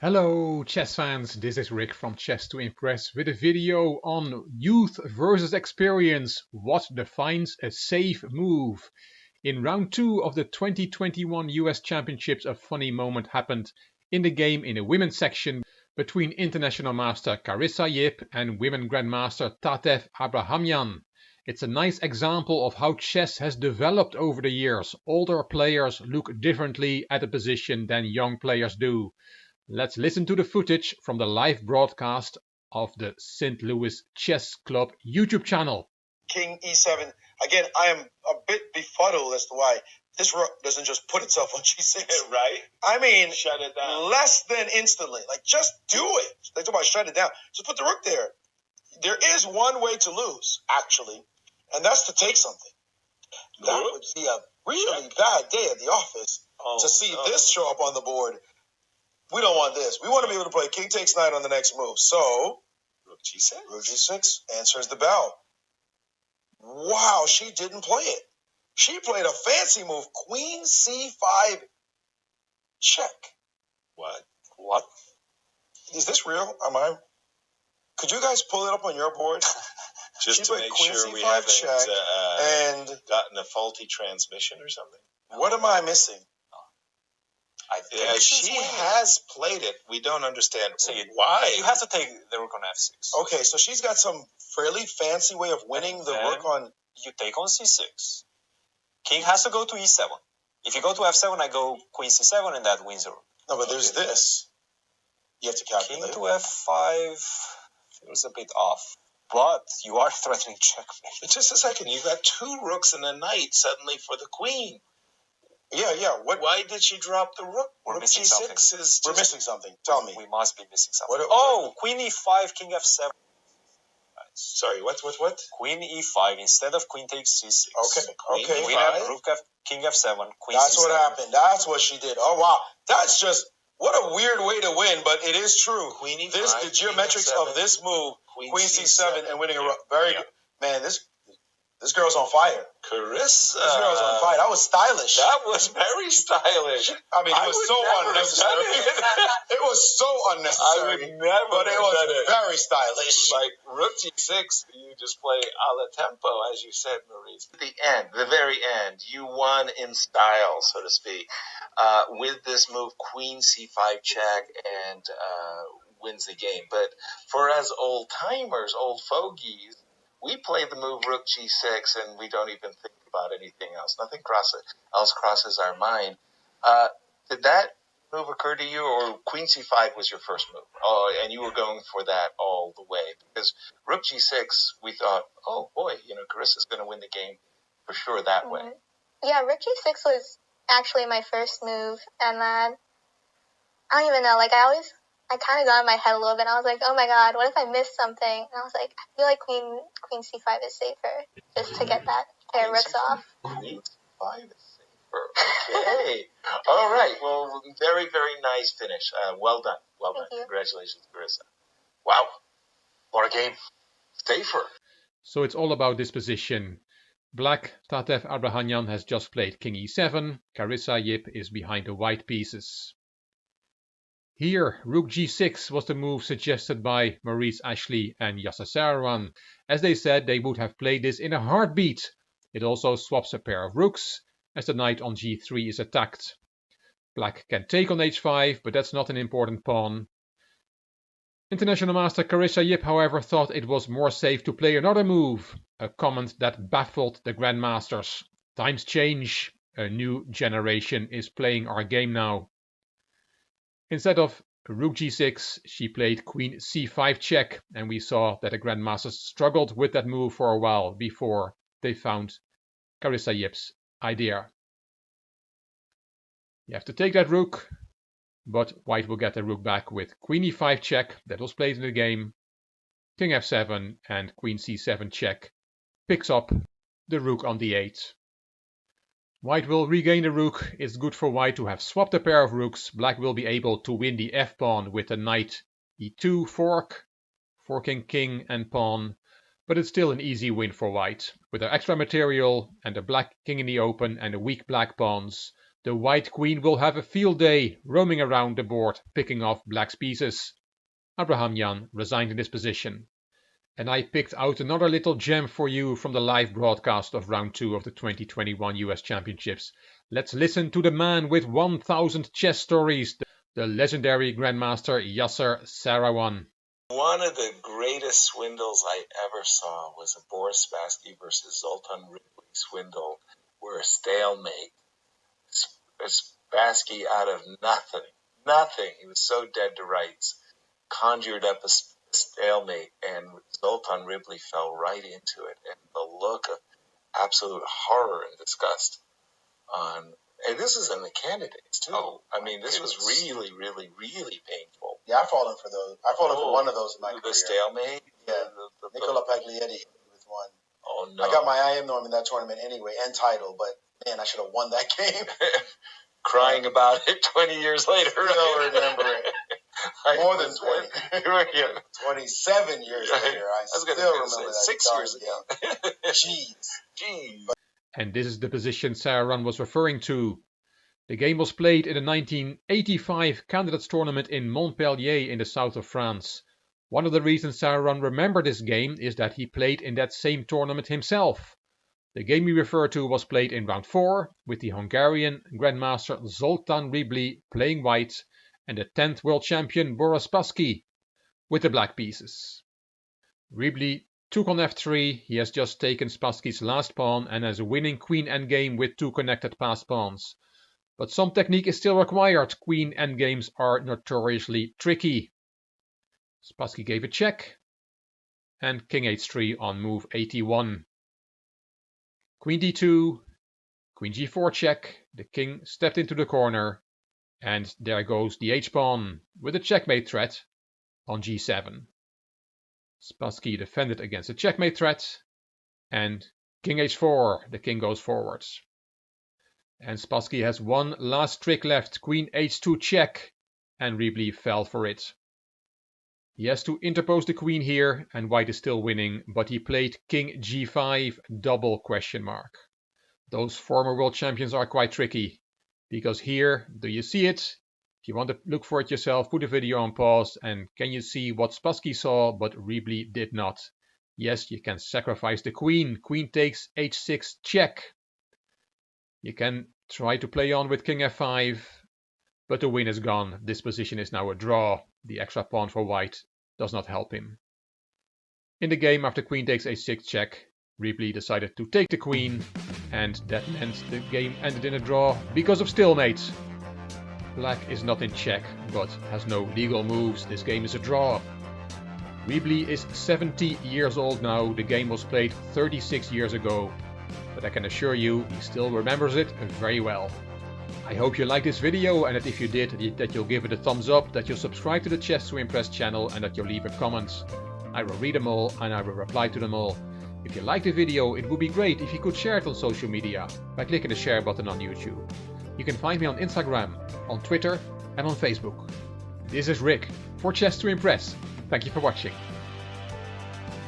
Hello chess fans, this is Rick from Chess to Impress with a video on youth versus experience, what defines a safe move. In round 2 of the 2021 US Championships, a funny moment happened in the game in the women's section between international master Carissa Yip and women grandmaster Tatev Abrahamyan. It's a nice example of how chess has developed over the years. Older players look differently at a position than young players do. Let's listen to the footage from the live broadcast of the St. Louis Chess Club YouTube channel. King e7. Again, I am a bit befuddled as to why this rook doesn't just put itself on g6. Right? I mean, Shut it down. less than instantly. Like, just do it. They talk about shut it down. Just put the rook there. There is one way to lose, actually, and that's to take something. That would be a really bad day at the office to see this show up on the board. We don't want this. We want to be able to play king takes knight on the next move. So, Rook g6. rook g6 answers the bell. Wow, she didn't play it. She played a fancy move, queen c5 check. What? Is this real? Could you guys pull it up on your board? Just She to played make queen sure we c5 haven't check, and gotten a faulty transmission or something. what am I missing? I think she has played it. We don't understand why. You have to take the rook on f6. Okay, so she's got some fairly fancy way of winning the then rook on. You take on c6. King has to go to e7. If you go to f7, I go queen c7, and that wins the rook. No, but there's this. You have to King calculate. to f5 feels a bit off. But you are threatening checkmate. Just a second. You've got two rooks and a knight suddenly for the queen. Yeah. Why did she drop the rook? We're Rook missing g6 something. is just... We're missing something. Tell me. We must be missing something. What- Queen e5, king f7. Sorry, what? Queen e5 instead of queen takes c6. Okay. Queen E5? f, king f7, queen That's c7. what happened. That's what she did. Oh, wow. That's just, what a weird way to win, but it is true. Queen e5, The geometrics king f7, of this move, Queen queen c7 and winning a rook. Very Yeah. good. Man, this girl's on fire. Carissa. This girl's on fire. That was stylish. That was very stylish. I mean, it was would so never have unnecessary. done it. It was so I unnecessary. would never But it have was done it. very stylish. Like rook g6, you just play a la tempo, as you said, Maurice. The very end, you won in style, so to speak, with this move, queen c5 check, and wins the game. But for us old timers, old fogies, we play the move rook g6, and we don't even think about anything else. Nothing else crosses our mind. Did that move occur to you, or queen c5 was your first move? Oh, and you were going for that all the way, because rook g6, we thought, oh boy, Carissa's going to win the game for sure that way. Yeah, rook g6 was actually my first move, and then I don't even know, I kind of got in my head a little bit, and I was like, oh my god, what if I missed something? And I was like, I feel like queen c5 is safer, just to get that pair of rooks off. Queen c5 is safer. Okay. All right. Well, very, very nice finish. Well done. Well done. Thank you. Congratulations, Carissa. Wow. What a game. Safer. So it's all about this position. Black Tatev Abrahamyan has just played king e7. Carissa Yip is behind the white pieces. Here, rook g6 was the move suggested by Maurice Ashley and Yasser Seirawan. As they said, they would have played this in a heartbeat. It also swaps a pair of rooks, as the knight on g3 is attacked. Black can take on h5, but that's not an important pawn. International master Carissa Yip, however, thought it was more safe to play another move, a comment that baffled the Grandmasters. Times change, a new generation is playing our game now. Instead of rook g6, she played queen c5 check, and we saw that the Grandmasters struggled with that move for a while before they found Carissa Yip's idea. You have to take that rook, but white will get the rook back with queen e5 check, that was played in the game, king f7, and queen c7 check picks up the rook on d8. White will regain the rook. It's good for white to have swapped a pair of rooks. Black will be able to win the f-pawn with the knight e2 fork, forking king and pawn, but it's still an easy win for white. With her extra material and the black king in the open and the weak black pawns, The white queen will have a field day, roaming around the board, picking off black's pieces. Abrahamyan resigned in this position. And I picked out another little gem for you from the live broadcast of round 2 of the 2021 US Championships. Let's listen to the man with 1000 chess stories, the legendary Grandmaster Yasser Seirawan. One of the greatest swindles I ever saw was a Boris Spassky versus Zoltan Ripley swindle, where a stalemate. Spassky out of nothing, he was so dead to rights, conjured up a stalemate, and Zoltan Ripley fell right into it. And the look of absolute horror and disgust on, and this is in the candidates too. Oh, I mean, this was really, really, really painful. Yeah, I've fallen for those. I've fallen for one of those in my career. The stalemate? Yeah, Nicola Paglietti with one. Oh, no. I got my IM norm in that tournament anyway, and title, but man, I should have won that game. Crying about it 20 years later. I still remember it. More than 20. Yeah. 27 years later, I still remember that. 6 years ago. Jeez. And this is the position Seirawan was referring to. The game was played in the 1985 Candidates Tournament in Montpellier in the south of France. One of the reasons Seirawan remembered this game is that he played in that same tournament himself. The game we refer to was played in round 4 with the Hungarian Grandmaster Zoltan Ripley playing white and the 10th world champion Boris Spassky with the black pieces. Ripley took on f3, he has just taken Spassky's last pawn and has a winning queen endgame with 2 connected passed pawns. But some technique is still required, queen endgames are notoriously tricky. Spassky gave a check and king h3 on move 81. Queen d2, queen g4 check, the king stepped into the corner, and there goes the h-pawn with a checkmate threat on g7. Spassky defended against a checkmate threat, and king h4, the king goes forwards. And Spassky has one last trick left, queen h2 check, and Ripley fell for it. He has to interpose the queen here, and white is still winning, but he played king g5 double question mark. Those former world champions are quite tricky, because here, do you see it? If you want to look for it yourself, put the video on pause, and can you see what Spassky saw, but Ripley did not? Yes, you can sacrifice the queen. Queen takes h6 check. You can try to play on with king f5, but the win is gone. This position is now a draw. The extra pawn for white does not help him. In the game, after queen takes h6 check, Ripley decided to take the queen, and that meant the game ended in a draw because of stalemate. Black is not in check, but has no legal moves. This game is a draw. Ripley is 70 years old now. The game was played 36 years ago, but I can assure you he still remembers it very well. I hope you liked this video, and that if you did, that you'll give it a thumbs up, that you'll subscribe to the Chess to Impress channel, and that you'll leave a comment. I will read them all and I will reply to them all. If you liked the video, it would be great if you could share it on social media by clicking the share button on YouTube. You can find me on Instagram, on Twitter and on Facebook. This is Rick for Chess to Impress. Thank you for watching.